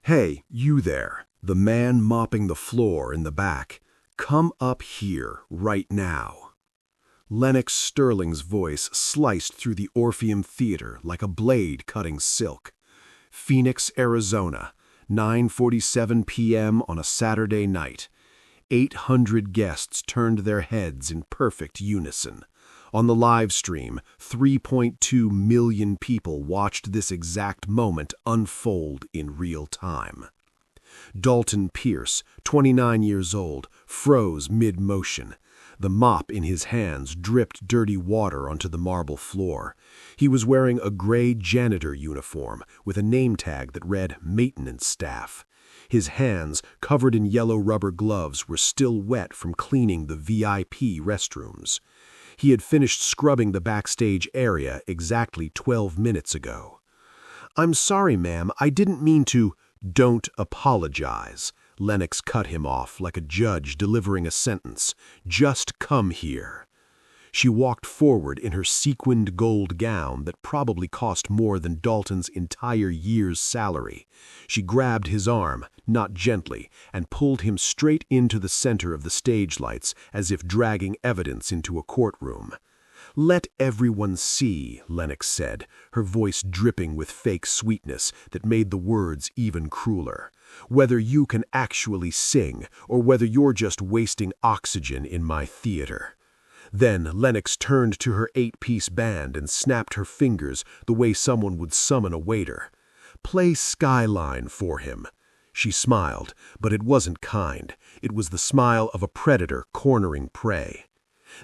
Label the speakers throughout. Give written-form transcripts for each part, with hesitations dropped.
Speaker 1: "Hey, you there, the man mopping the floor in the back. Come up here, right now." Lennox Sterling's voice sliced through the Orpheum Theater like a blade cutting silk. Phoenix, Arizona, 9:47 p.m. on a Saturday night. 800 guests turned their heads in perfect unison. On the live stream, 3.2 million people watched this exact moment unfold in real time. Dalton Pierce, 29 years old, froze mid-motion. The mop in his hands dripped dirty water onto the marble floor. He was wearing a gray janitor uniform with a name tag that read maintenance staff. His hands, covered in yellow rubber gloves, were still wet from cleaning the VIP restrooms. He had finished scrubbing the backstage area exactly 12 minutes ago. "I'm sorry, ma'am, I didn't mean to—" "Don't apologize." Lennox cut him off like a judge delivering a sentence. "Just come here." She walked forward in her sequined gold gown that probably cost more than Dalton's entire year's salary. She grabbed his arm, not gently, and pulled him straight into the center of the stage lights as if dragging evidence into a courtroom. "Let everyone see," Lennox said, her voice dripping with fake sweetness that made the words even crueler. "Whether you can actually sing or whether you're just wasting oxygen in my theater." Then Lennox turned to her 8-piece band and snapped her fingers the way someone would summon a waiter. "Play Skyline for him." She smiled, but it wasn't kind. It was the smile of a predator cornering prey.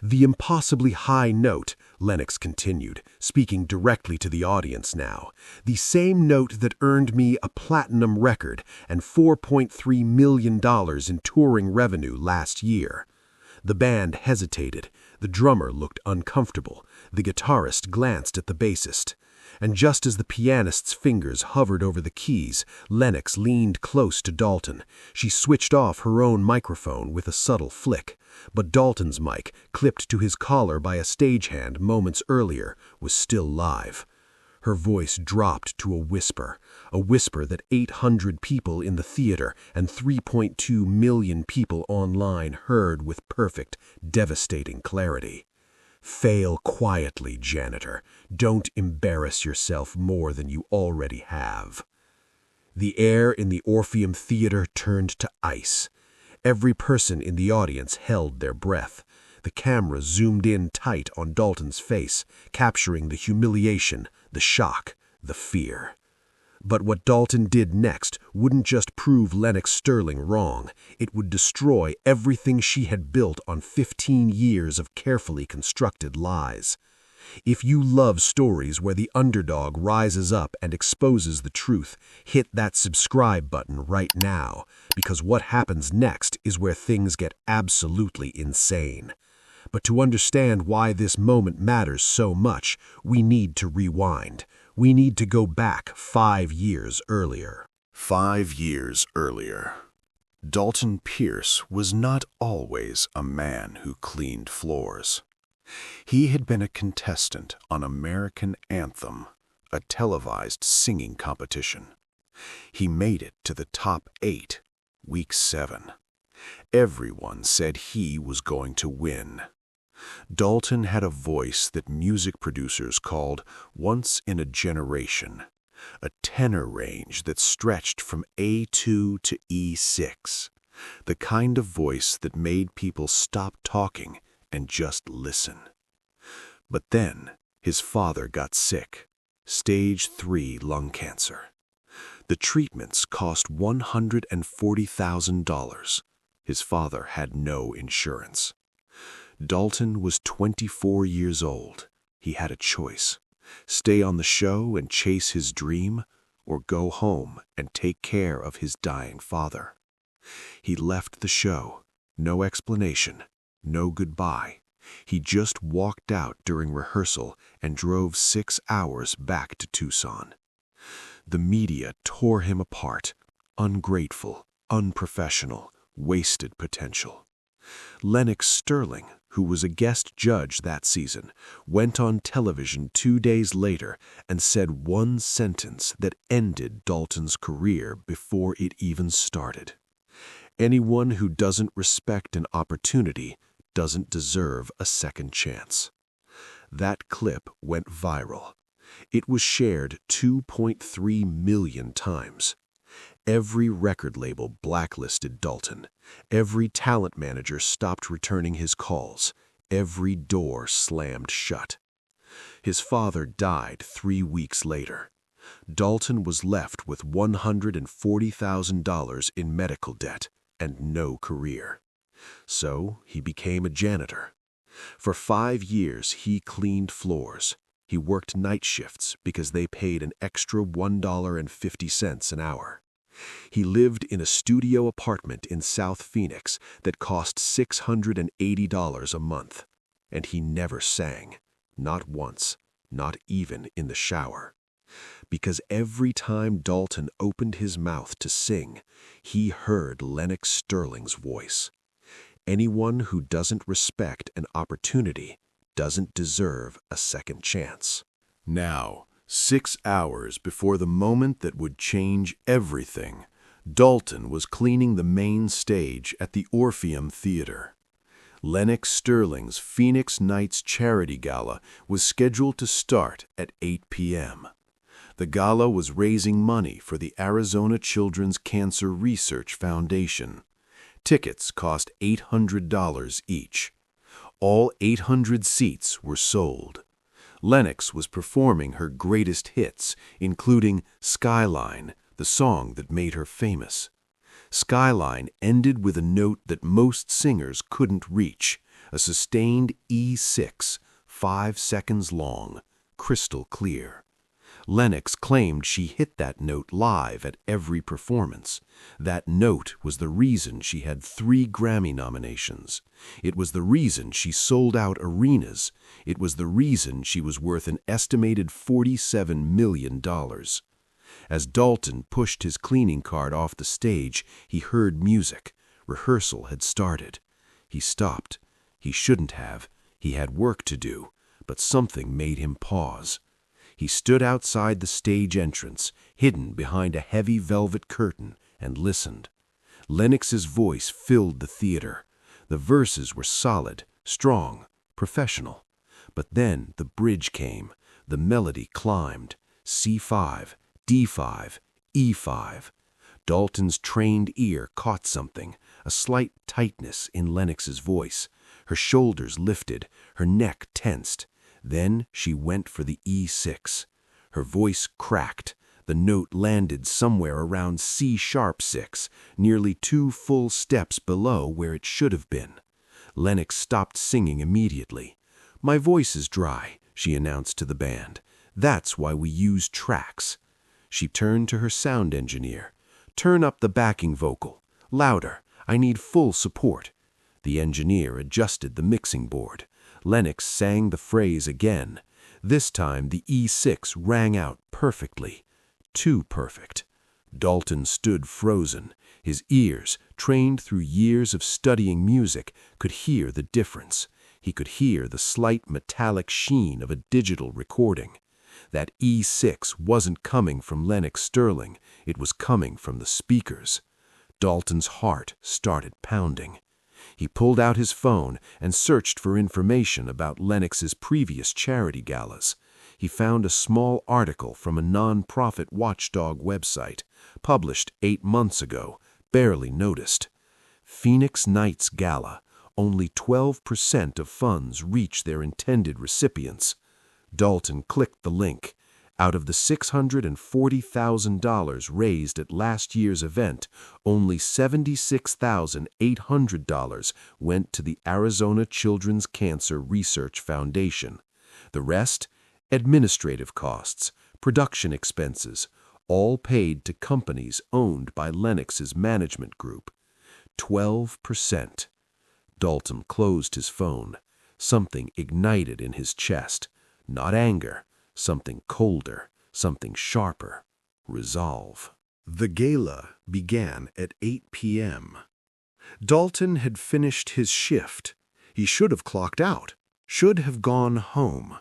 Speaker 1: "The impossibly high note," Lennox continued, speaking directly to the audience now, "the same note that earned me a platinum record and $4.3 million in touring revenue last year." The band hesitated. The drummer looked uncomfortable. The guitarist glanced at the bassist. And just as the pianist's fingers hovered over the keys, Lennox leaned close to Dalton. She switched off her own microphone with a subtle flick. But Dalton's mic, clipped to his collar by a stagehand moments earlier, was still live. Her voice dropped to a whisper that 800 people in the theater and 3.2 million people online heard with perfect, devastating clarity. "Fail quietly, janitor. Don't embarrass yourself more than you already have." The air in the Orpheum Theater turned to ice. Every person in the audience held their breath. The camera zoomed in tight on Dalton's face, capturing the humiliation, the shock, the fear. But what Dalton did next wouldn't just prove Lennox Sterling wrong. It would destroy everything she had built on 15 years of carefully constructed lies. If you love stories where the underdog rises up and exposes the truth, hit that subscribe button right now, because what happens next is where things get absolutely insane. But to understand why this moment matters so much, we need to rewind. We need to go back 5 years earlier.
Speaker 2: 5 years earlier. Dalton Pierce was not always a man who cleaned floors. He had been a contestant on American Anthem, a televised singing competition. He made it to the top 8, week 7. Everyone said he was going to win. Dalton had a voice that music producers called once in a generation, a tenor range that stretched from A2 to E6, the kind of voice that made people stop talking and just listen. But then his father got sick, stage 3 lung cancer. The treatments cost $140,000. His father had no insurance. Dalton was 24 years old. He had a choice: stay on the show and chase his dream, or go home and take care of his dying father. He left the show. No explanation, no goodbye. He just walked out during rehearsal and drove 6 hours back to Tucson. The media tore him apart. Ungrateful, unprofessional, wasted potential. Lennox Sterling, who was a guest judge that season, went on television 2 days later and said one sentence that ended Dalton's career before it even started. Anyone who doesn't respect an opportunity doesn't deserve a second chance. That clip went viral. It was shared 2.3 million times. Every record label blacklisted Dalton. Every talent manager stopped returning his calls. Every door slammed shut. His father died 3 weeks later. Dalton was left with $140,000 in medical debt and no career. So he became a janitor. For 5 years, he cleaned floors. He worked night shifts because they paid an extra $1.50 an hour. He lived in a studio apartment in South Phoenix that cost $680 a month. And he never sang, not once, not even in the shower. Because every time Dalton opened his mouth to sing, he heard Lennox Sterling's voice. Anyone who doesn't respect an opportunity doesn't deserve a second chance.
Speaker 1: Now, 6 hours before the moment that would change everything, Dalton was cleaning the main stage at the Orpheum Theater. Lennox Sterling's Phoenix Nights Charity Gala was scheduled to start at 8 p.m. The gala was raising money for the Arizona Children's Cancer Research Foundation. Tickets cost $800 each. All 800 seats were sold. Lennox was performing her greatest hits, including Skyline, the song that made her famous. Skyline ended with a note that most singers couldn't reach, a sustained E6, 5 seconds long, crystal clear. Lennox claimed she hit that note live at every performance. That note was the reason she had 3 Grammy nominations. It was the reason she sold out arenas. It was the reason she was worth an estimated $47 million. As Dalton pushed his cleaning cart off the stage, he heard music. Rehearsal had started. He stopped. He shouldn't have. He had work to do, but something made him pause. He stood outside the stage entrance, hidden behind a heavy velvet curtain, and listened. Lennox's voice filled the theater. The verses were solid, strong, professional. But then the bridge came. The melody climbed. C5, D5, E5. Dalton's trained ear caught something, a slight tightness in Lennox's voice. Her shoulders lifted, her neck tensed. Then she went for the E6. Her voice cracked. The note landed somewhere around C#6, nearly 2 full steps below where it should have been. Lennox stopped singing immediately. "My voice is dry," she announced to the band. "That's why we use tracks." She turned to her sound engineer. "Turn up the backing vocal. Louder. I need full support." The engineer adjusted the mixing board. Lennox sang the phrase again. This time the E6 rang out perfectly. Too perfect. Dalton stood frozen. His ears, trained through years of studying music, could hear the difference. He could hear the slight metallic sheen of a digital recording. That E6 wasn't coming from Lennox Sterling. It was coming from the speakers. Dalton's heart started pounding. He pulled out his phone and searched for information about Lennox's previous charity galas. He found a small article from a non-profit watchdog website, published 8 months ago, barely noticed. Phoenix Nights Gala. Only 12% of funds reach their intended recipients. Dalton clicked the link. Out of the $640,000 raised at last year's event, only $76,800 went to the Arizona Children's Cancer Research Foundation. The rest? Administrative costs, production expenses, all paid to companies owned by Lennox's management group. 12%. Dalton closed his phone. Something ignited in his chest. Not anger. Something colder, something sharper. Resolve. The gala began at 8 p.m. Dalton had finished his shift. He should have clocked out, should have gone home.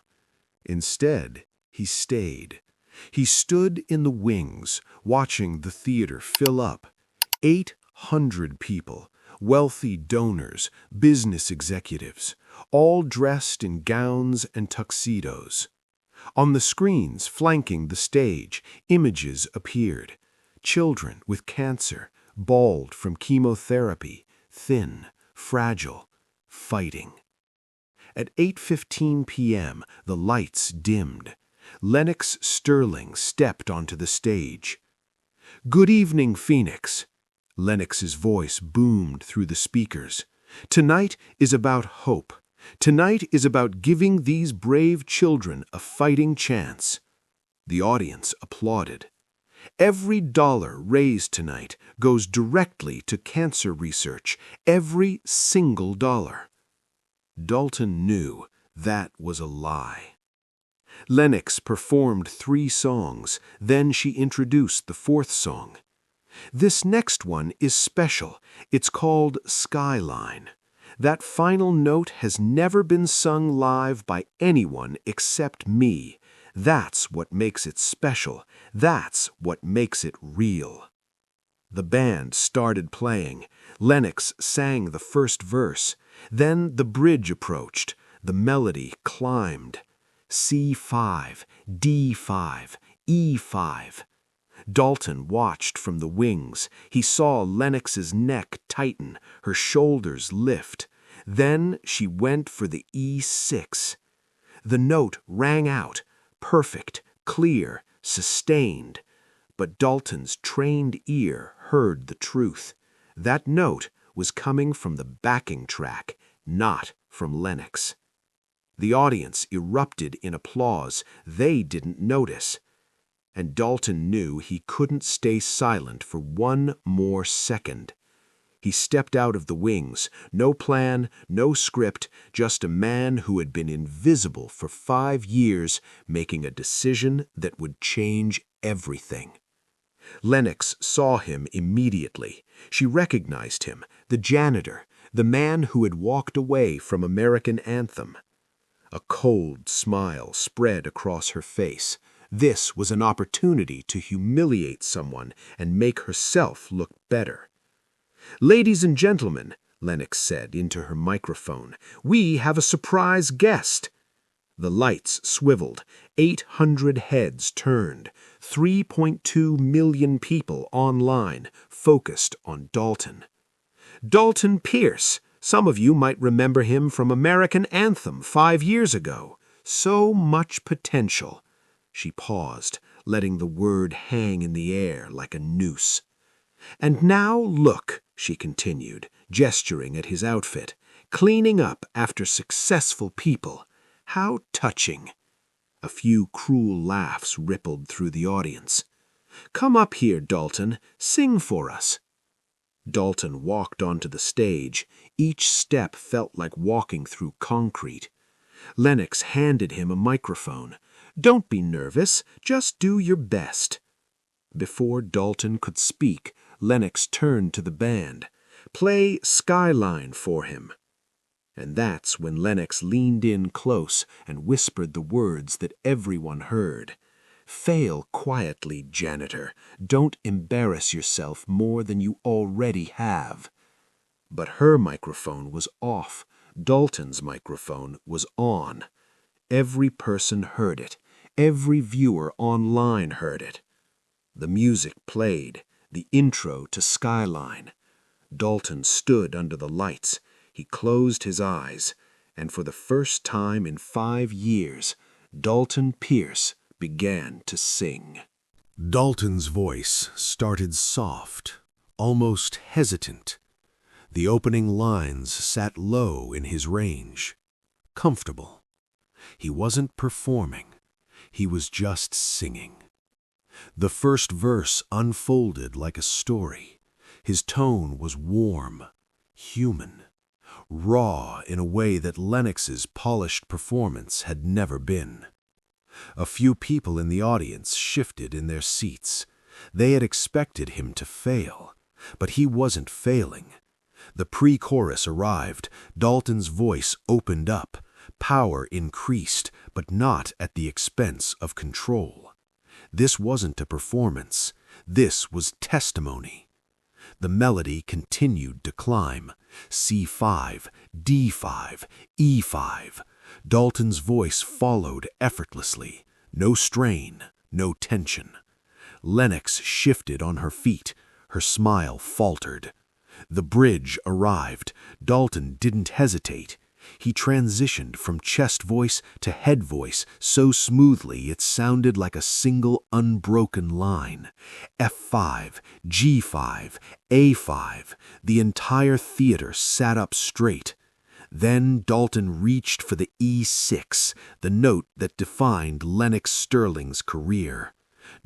Speaker 1: Instead, he stayed. He stood in the wings, watching the theater fill up. 800 people, wealthy donors, business executives, all dressed in gowns and tuxedos. On the screens flanking the stage, images appeared. Children with cancer, bald from chemotherapy, thin, fragile, fighting. At 8:15 p.m., the lights dimmed. Lennox Sterling stepped onto the stage. "Good evening, Phoenix." Lennox's voice boomed through the speakers. "Tonight is about hope. Tonight is about giving these brave children a fighting chance." The audience applauded. "Every dollar raised tonight goes directly to cancer research. Every single dollar." Dalton knew that was a lie. Lennox performed 3 songs, then she introduced the 4th song. "This next one is special. It's called Skyline. That final note has never been sung live by anyone except me. That's what makes it special. That's what makes it real." The band started playing. Lennox sang the first verse. Then the bridge approached. The melody climbed. C5, D5, E5. Dalton watched from the wings. He saw Lennox's neck tighten, her shoulders lift. Then she went for the E6. The note rang out, perfect, clear, sustained. But Dalton's trained ear heard the truth. That note was coming from the backing track, not from Lennox. The audience erupted in applause. They didn't notice. And Dalton knew he couldn't stay silent for one more second. He stepped out of the wings. No plan, no script, just a man who had been invisible for 5 years, making a decision that would change everything. Lennox saw him immediately. She recognized him, the janitor, the man who had walked away from American Anthem. A cold smile spread across her face. This was an opportunity to humiliate someone and make herself look better. "Ladies and gentlemen," Lennox said into her microphone, "we have a surprise guest." The lights swiveled. 800 heads turned. 3.2 million people online, focused on Dalton. "Dalton Pierce. Some of you might remember him from American Anthem 5 years ago. So much potential." She paused, letting the word hang in the air like a noose. "And now look," she continued, gesturing at his outfit, "cleaning up after successful people. How touching." A few cruel laughs rippled through the audience. "Come up here, Dalton. Sing for us." Dalton walked onto the stage. Each step felt like walking through concrete. Lennox handed him a microphone. "Don't be nervous. Just do your best." Before Dalton could speak, Lennox turned to the band. "Play Skyline for him." And that's when Lennox leaned in close and whispered the words that everyone heard. "Fail quietly, janitor. Don't embarrass yourself more than you already have." But her microphone was off. Dalton's microphone was on. Every person heard it. Every viewer online heard it. The music played, the intro to Skyline. Dalton stood under the lights. He closed his eyes, and for the first time in 5 years, Dalton Pierce began to sing. Dalton's voice started soft, almost hesitant. The opening lines sat low in his range, comfortable. He wasn't performing. He was just singing. The first verse unfolded like a story. His tone was warm, human, raw in a way that Lennox's polished performance had never been. A few people in the audience shifted in their seats. They had expected him to fail, but he wasn't failing. The pre-chorus arrived. Dalton's voice opened up. Power increased, but not at the expense of control. This wasn't a performance. This was testimony. The melody continued to climb. C5, D5, E5. Dalton's voice followed effortlessly. No strain, no tension. Lennox shifted on her feet. Her smile faltered. The bridge arrived. Dalton didn't hesitate. He transitioned from chest voice to head voice so smoothly it sounded like a single unbroken line. F5, G5, A5. The entire theater sat up straight. Then Dalton reached for the E6, the note that defined Lennox Sterling's career.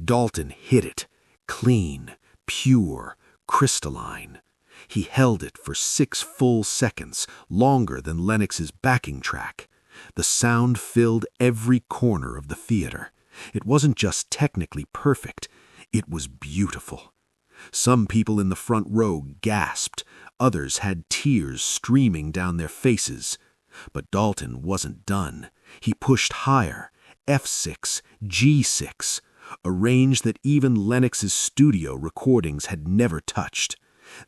Speaker 1: Dalton hit it, clean, pure, crystalline. He held it for 6 full seconds, longer than Lennox's backing track. The sound filled every corner of the theater. It wasn't just technically perfect, it was beautiful. Some people in the front row gasped. Others had tears streaming down their faces. But Dalton wasn't done. He pushed higher. F6, G6, a range that even Lennox's studio recordings had never touched.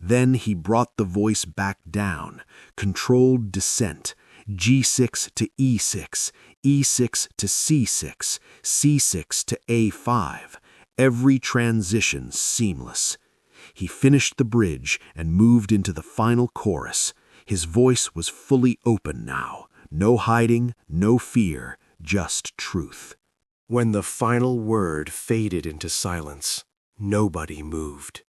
Speaker 1: Then he brought the voice back down, controlled descent, G6 to E6, E6 to C6, C6 to A5, every transition seamless. He finished the bridge and moved into the final chorus. His voice was fully open now. No hiding, no fear, just truth.
Speaker 3: When the final word faded into silence, nobody moved.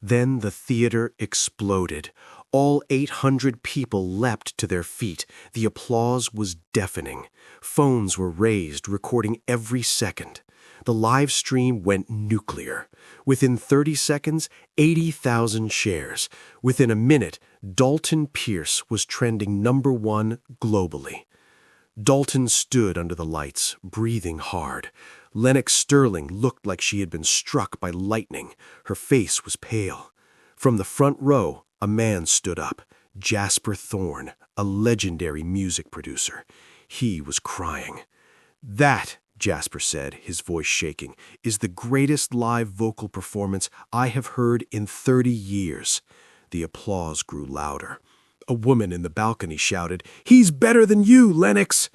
Speaker 3: Then the theater exploded. All 800 people leapt to their feet. The applause was deafening. Phones were raised, recording every second. The live stream went nuclear. Within 30 seconds, 80,000 shares. Within a minute, Dalton Pierce was trending #1 globally. Dalton stood under the lights, breathing hard. Lennox Sterling looked like she had been struck by lightning. Her face was pale. From the front row, a man stood up, Jasper Thorne, a legendary music producer. He was crying. "That," Jasper said, his voice shaking, "is the greatest live vocal performance I have heard in 30 years. The applause grew louder. A woman in the balcony shouted, "He's better than you, Lennox!"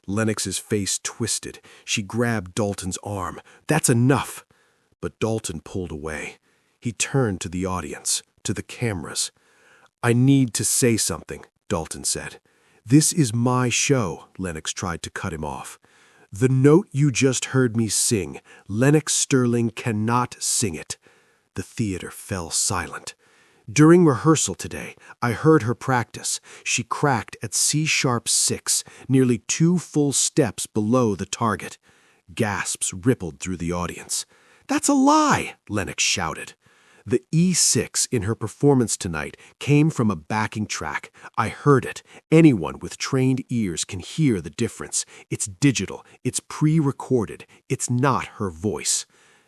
Speaker 3: Lennox's face twisted. She grabbed Dalton's arm. "That's enough!" But Dalton pulled away. He turned to the audience, to the cameras. "I need to say something," Dalton said. "This is my show," Lennox tried to cut him off. "The note you just heard me sing, Lennox Sterling cannot sing it." The theater fell silent. "During rehearsal today, I heard her practice. She cracked at C#6, nearly 2 full steps below the target." Gasps rippled through the audience. "That's a lie!" Lennox shouted. "The E6 in her performance tonight came from a backing track. I heard it. Anyone with trained ears can hear the difference. It's digital. It's pre-recorded. It's not her voice."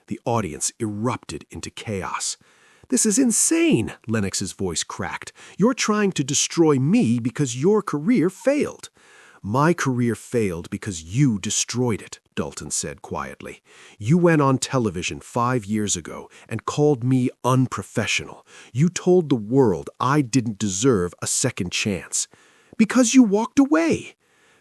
Speaker 3: The audience erupted into chaos. "This is insane," Lennox's voice cracked. "You're trying to destroy me because your career failed." "My career failed because you destroyed it," Dalton said quietly. "You went on television 5 years ago and called me unprofessional. You told the world I didn't deserve a second chance. Because you walked away."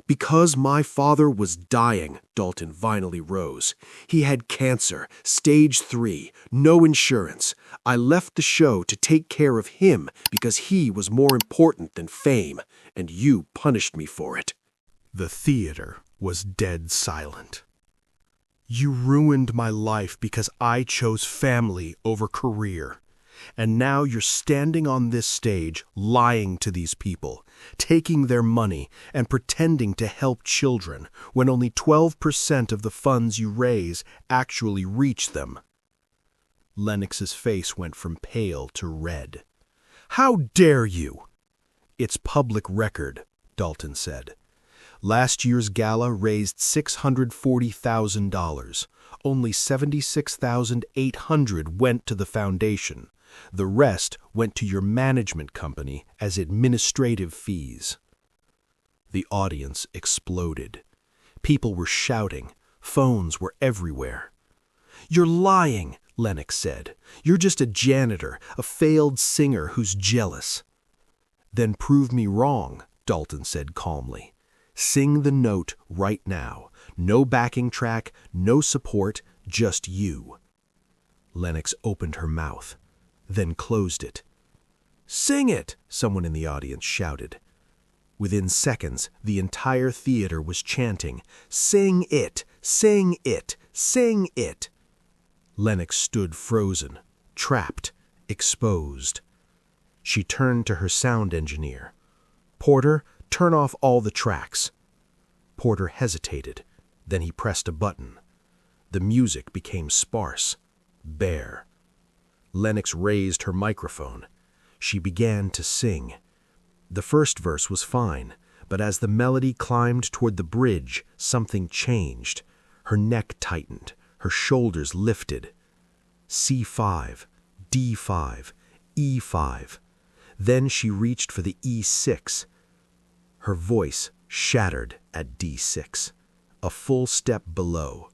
Speaker 3: "Because my father was dying," Dalton finally rose. "He had cancer, stage 3, no insurance. I left the show to take care of him because he was more important than fame, and you punished me for it." The theater was dead silent. "You ruined my life because I chose family over career. And now you're standing on this stage lying to these people, taking their money and pretending to help children when only 12% of the funds you raise actually reach them." Lennox's face went from pale to red. "How dare you?" "It's public record," Dalton said. "Last year's gala raised $640,000. Only $76,800 went to the foundation.
Speaker 2: The rest went to your management company as administrative fees." The audience exploded. People were shouting. Phones were everywhere. "You're lying," Lennox said. "You're just a janitor, a failed singer who's jealous." "Then prove me wrong," Dalton said calmly. "Sing the note right now. No backing track, no support, just you." Lennox opened her mouth, then closed it. "Sing it!" someone in the audience shouted. Within seconds, the entire theater was chanting, "Sing it! Sing it! Sing it!" Lennox stood frozen, trapped, exposed. She turned to her sound engineer. "Porter, turn off all the tracks." Porter hesitated. Then he pressed a button. The music became sparse, bare. Lennox raised her microphone. She began to sing. The first verse was fine, but as the melody climbed toward the bridge, something changed. Her neck tightened, her shoulders lifted. C5, D5, E5. Then she reached for the E6. Her voice shattered at D6, a full step below.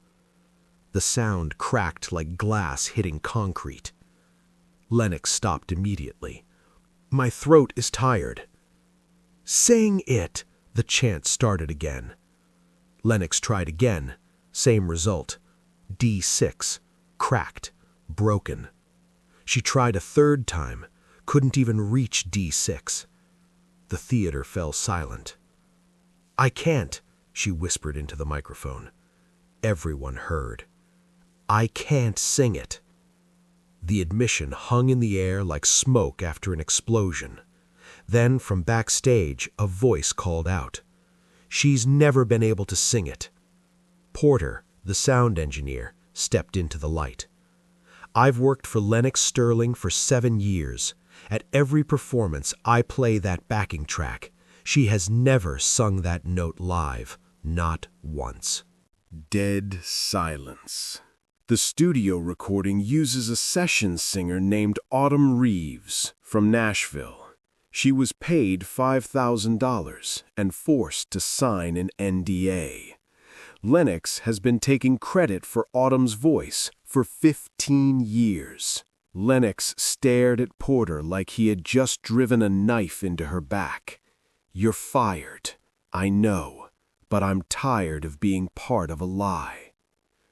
Speaker 2: The sound cracked like glass hitting concrete. Lennox stopped immediately. "My throat is tired." "Sing it!" the chant started again. Lennox tried again. Same result. D6. Cracked. Broken. She tried a third time. Couldn't even reach D6. The theater fell silent. "I can't," she whispered into the microphone. Everyone heard. "I can't sing it." The admission hung in the air like smoke after an explosion. Then, from backstage, a voice called out, "She's never been able to sing it." Porter, the sound engineer, stepped into the light. "I've worked for Lennox Sterling for 7 years. At every performance, I play that backing track. She has never sung that note live, not once."
Speaker 1: Dead silence. The studio recording uses a session singer named Autumn Reeves from Nashville. She was paid $5,000 and forced to sign an NDA. Lennox has been taking credit for Autumn's voice for 15 years. Lennox stared at Porter like he had just driven a knife into her back. "You're fired. I know, but I'm tired of being part of a lie."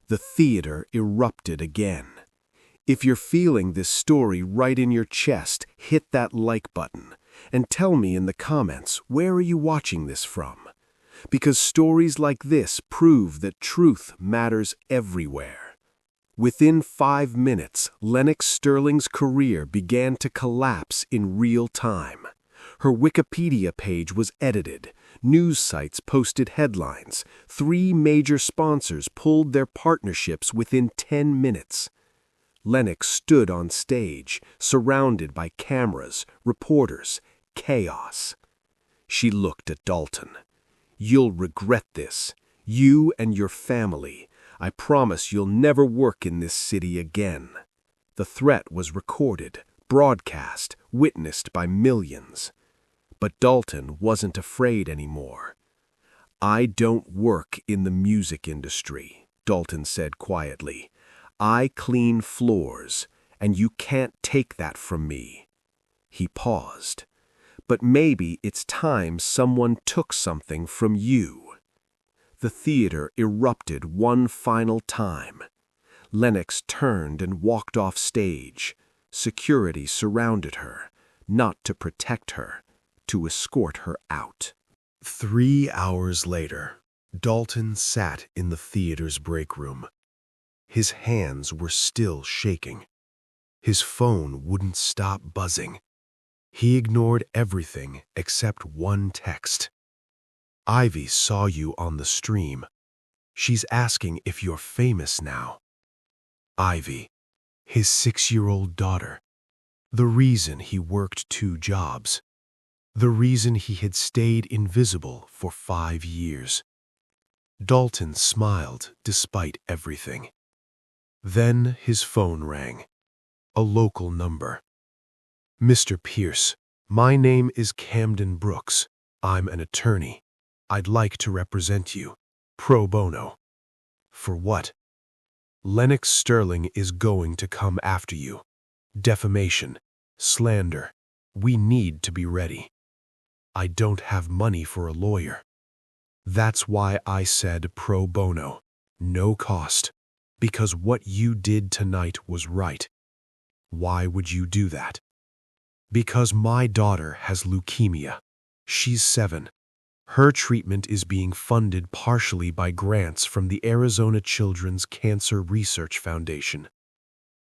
Speaker 1: The theater erupted again. If you're feeling this story right in your chest, hit that like button and tell me in the comments, where are you watching this from? Because stories like this prove that truth matters everywhere. Within 5 minutes, Lennox Sterling's career began to collapse in real time. Her Wikipedia page was edited. News sites posted headlines. 3 major sponsors pulled their partnerships within 10 minutes. Lennox stood on stage, surrounded by cameras, reporters, chaos. She looked at Dalton. "You'll regret this. You and your family. I promise you'll never work in this city again." The threat was recorded, broadcast, witnessed by millions. But Dalton wasn't afraid anymore. "I don't work in the music industry," Dalton said quietly. "I clean floors, and you can't take that from me." He paused. "But maybe it's time someone took something from you." The theater erupted one final time. Lennox turned and walked off stage. Security surrounded her, not to protect her, to escort her out. 3 hours later, Dalton sat in the theater's break room. His hands were still shaking. His phone wouldn't stop buzzing. He ignored everything except one text. "Ivy saw you on the stream. She's asking if you're famous now." Ivy, his 6-year-old daughter. The reason he worked 2 jobs. The reason he had stayed invisible for 5 years. Dalton smiled despite everything. Then his phone rang. A local number.
Speaker 3: Mr. Pierce, my name is Camden Brooks. I'm an attorney. I'd like to represent you. Pro bono. For what? Lennox Sterling is going to come after you. Defamation. Slander. We need to be ready. I don't have money for a lawyer. That's why I said pro bono. No cost. Because what you did tonight was right. Why would you do that? Because my daughter has leukemia. She's 7. Her treatment is being funded partially by grants from the Arizona Children's Cancer Research Foundation.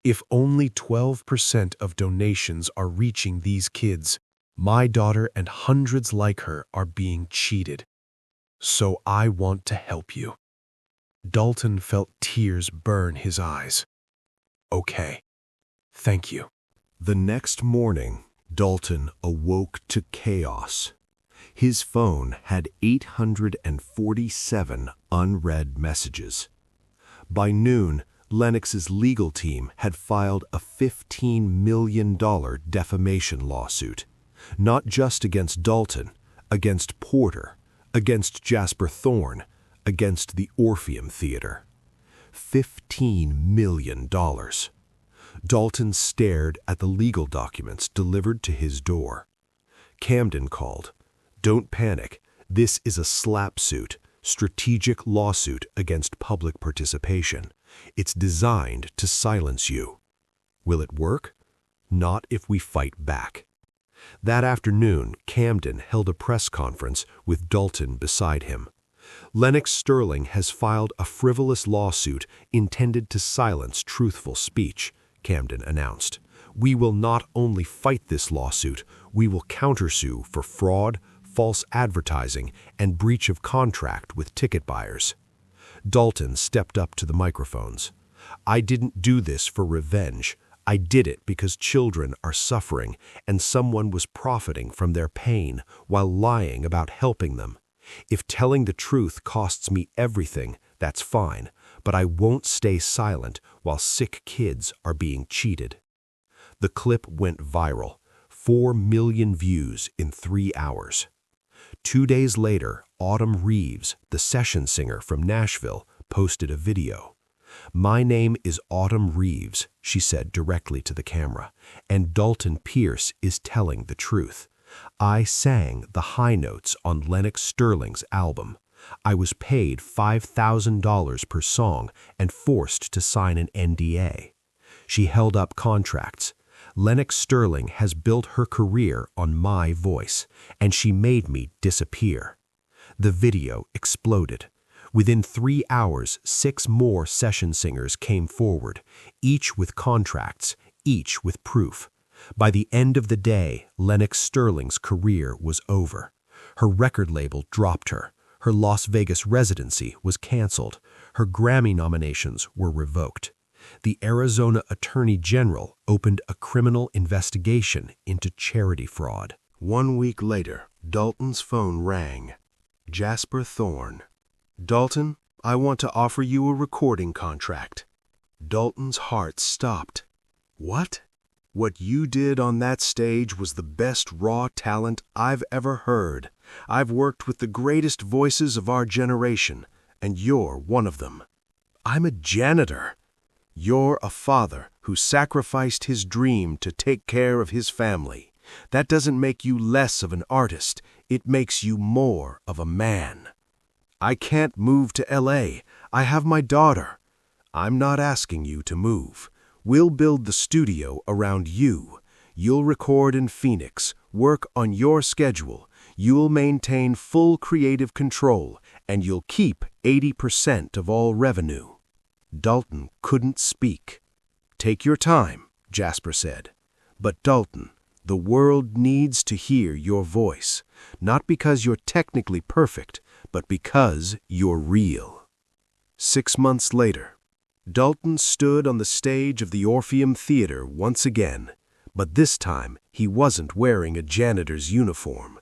Speaker 3: If only 12% of donations are reaching these kids, my daughter and hundreds like her are being cheated. So I want to help you. Dalton felt tears burn his eyes. Okay. Thank you.
Speaker 1: The next morning, Dalton awoke to chaos. His phone had 847 unread messages. By noon, Lennox's legal team had filed a $15 million defamation lawsuit, not just against Dalton, against Porter, against Jasper Thorne, against the Orpheum Theater. $15 million. Dalton stared at the legal documents delivered to his door. Camden called. Don't panic. This is a SLAPP suit, strategic lawsuit against public participation. It's designed to silence you. Will it work? Not if we fight back. That afternoon, Camden held a press conference with Dalton beside him. Lennox Sterling has filed a frivolous lawsuit intended to silence truthful speech, Camden announced. We will not only fight this lawsuit, we will countersue for fraud, false advertising, and breach of contract with ticket buyers. Dalton stepped up to the microphones. I didn't do this for revenge. I did it because children are suffering and someone was profiting from their pain while lying about helping them. If telling the truth costs me everything, that's fine, but I won't stay silent while sick kids are being cheated. The clip went viral, 4 million views in 3 hours. 2 days later, Autumn Reeves, the session singer from Nashville, posted a video. My name is Autumn Reeves, she said directly to the camera, and Dalton Pierce is telling the truth. I sang the high notes on Lennox Sterling's album. I was paid $5,000 per song and forced to sign an NDA. She held up contracts. Lennox Sterling has built her career on my voice, and she made me disappear. The video exploded. Within 3 hours, 6 more session singers came forward, each with contracts, each with proof. By the end of the day, Lennox Sterling's career was over. Her record label dropped her. Her Las Vegas residency was canceled. Her Grammy nominations were revoked. The Arizona Attorney General opened a criminal investigation into charity fraud. 1 week later, Dalton's phone rang. Jasper Thorne. Dalton, I want to offer you a recording contract. Dalton's heart stopped. What? What you did on that stage was the best raw talent I've ever heard. I've worked with the greatest voices of our generation, and you're one of them. I'm a janitor. You're a father who sacrificed his dream to take care of his family. That doesn't make you less of an artist. It makes you more of a man. I can't move to LA. I have my daughter. I'm not asking you to move. We'll build the studio around you. You'll record in Phoenix, work on your schedule. You'll maintain full creative control, and you'll keep 80% of all revenue. Dalton couldn't speak. Take your time, Jasper said. But Dalton, the world needs to hear your voice, not because you're technically perfect, but because you're real. 6 months later, Dalton stood on the stage of the Orpheum Theater once again, but this time he wasn't wearing a janitor's uniform.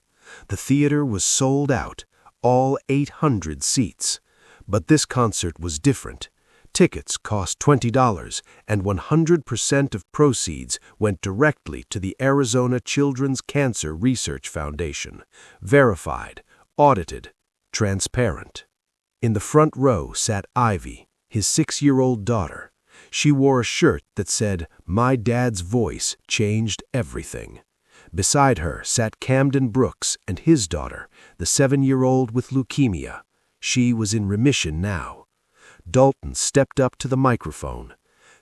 Speaker 1: The theater was sold out, all 800 seats. But this concert was different.
Speaker 3: Tickets cost $20, and 100% of proceeds went directly to the Arizona Children's Cancer Research Foundation. Verified, audited, transparent. In the front row sat Ivy, his 6-year-old daughter. She wore a shirt that said, "My dad's voice changed everything." Beside her sat Camden Brooks and his daughter, the 7-year-old with leukemia. She was in remission now. Dalton stepped up to the microphone.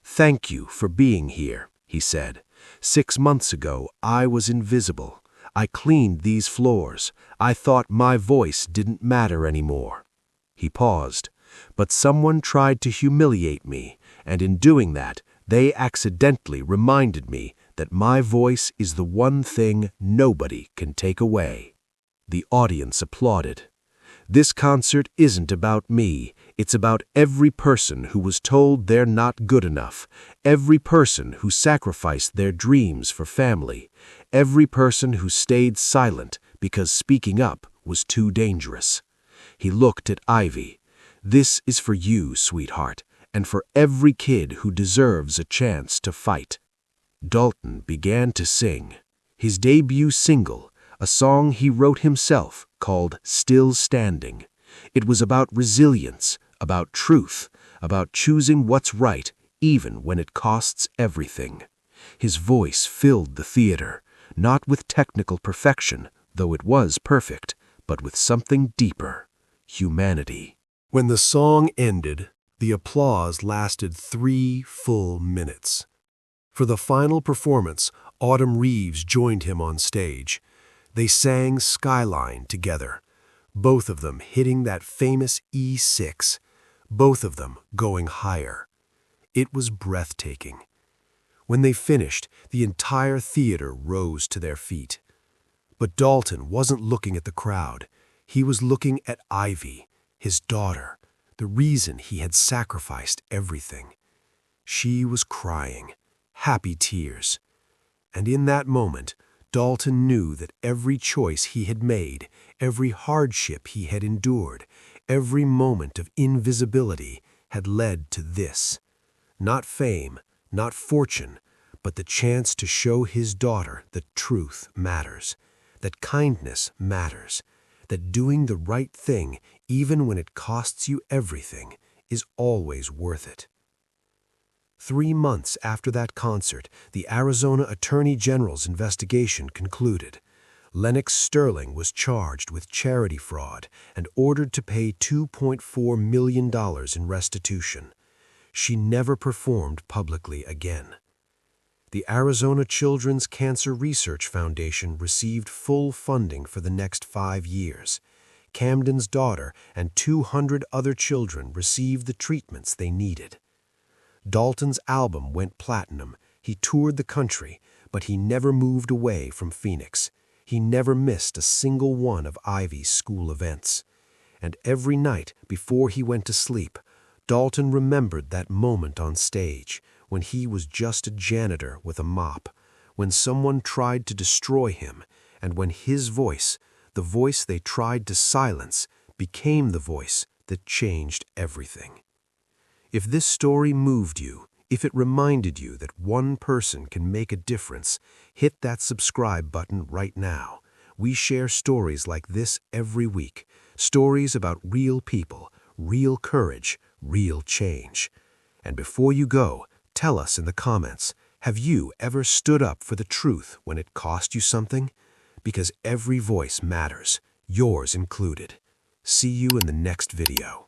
Speaker 3: "Thank you for being here," he said. "6 months ago, I was invisible. I cleaned these floors. I thought my voice didn't matter anymore." He paused. "But someone tried to humiliate me, and in doing that, they accidentally reminded me that my voice is the one thing nobody can take away." The audience applauded. "This concert isn't about me. It's about every person who was told they're not good enough, every person who sacrificed their dreams for family, every person who stayed silent because speaking up was too dangerous." He looked at Ivy. "This is for you, sweetheart, and for every kid who deserves a chance to fight." Dalton began to sing. His debut single, a song he wrote himself called "Still Standing." It was about resilience, about truth, about choosing what's right even when it costs everything. His voice filled the theater, not with technical perfection, though it was perfect, but with something deeper: humanity. When the song ended, the applause lasted 3 full minutes. For the final performance, Autumn Reeves joined him on stage. They sang Skyline together, both of them hitting that famous E6, both of them going higher. It was breathtaking. When they finished, the entire theater rose to their feet. But Dalton wasn't looking at the crowd. He was looking at Ivy, his daughter, the reason he had sacrificed everything. She was crying, happy tears. And in that moment, Dalton knew that every choice he had made, every hardship he had endured, every moment of invisibility had led to this. Not fame, not fortune, but the chance to show his daughter that truth matters, that kindness matters, that doing the right thing, even when it costs you everything, is always worth it. 3 months after that concert, the Arizona Attorney General's investigation concluded. Lennox Sterling was charged with charity fraud and ordered to pay $2.4 million in restitution. She never performed publicly again. The Arizona Children's Cancer Research Foundation received full funding for the next 5 years. Camden's daughter and 200 other children received the treatments they needed. Dalton's album went platinum. He toured the country, but he never moved away from Phoenix. He never missed a single one of Ivy's school events. And every night before he went to sleep, Dalton remembered that moment on stage when he was just a janitor with a mop, when someone tried to destroy him, and when his voice, the voice they tried to silence, became the voice that changed everything. If this story moved you, if it reminded you that one person can make a difference, hit that subscribe button right now. We share stories like this every week, stories about real people, real courage, real change. And before you go, tell us in the comments, have you ever stood up for the truth when it cost you something? Because every voice matters, yours included. See you in the next video.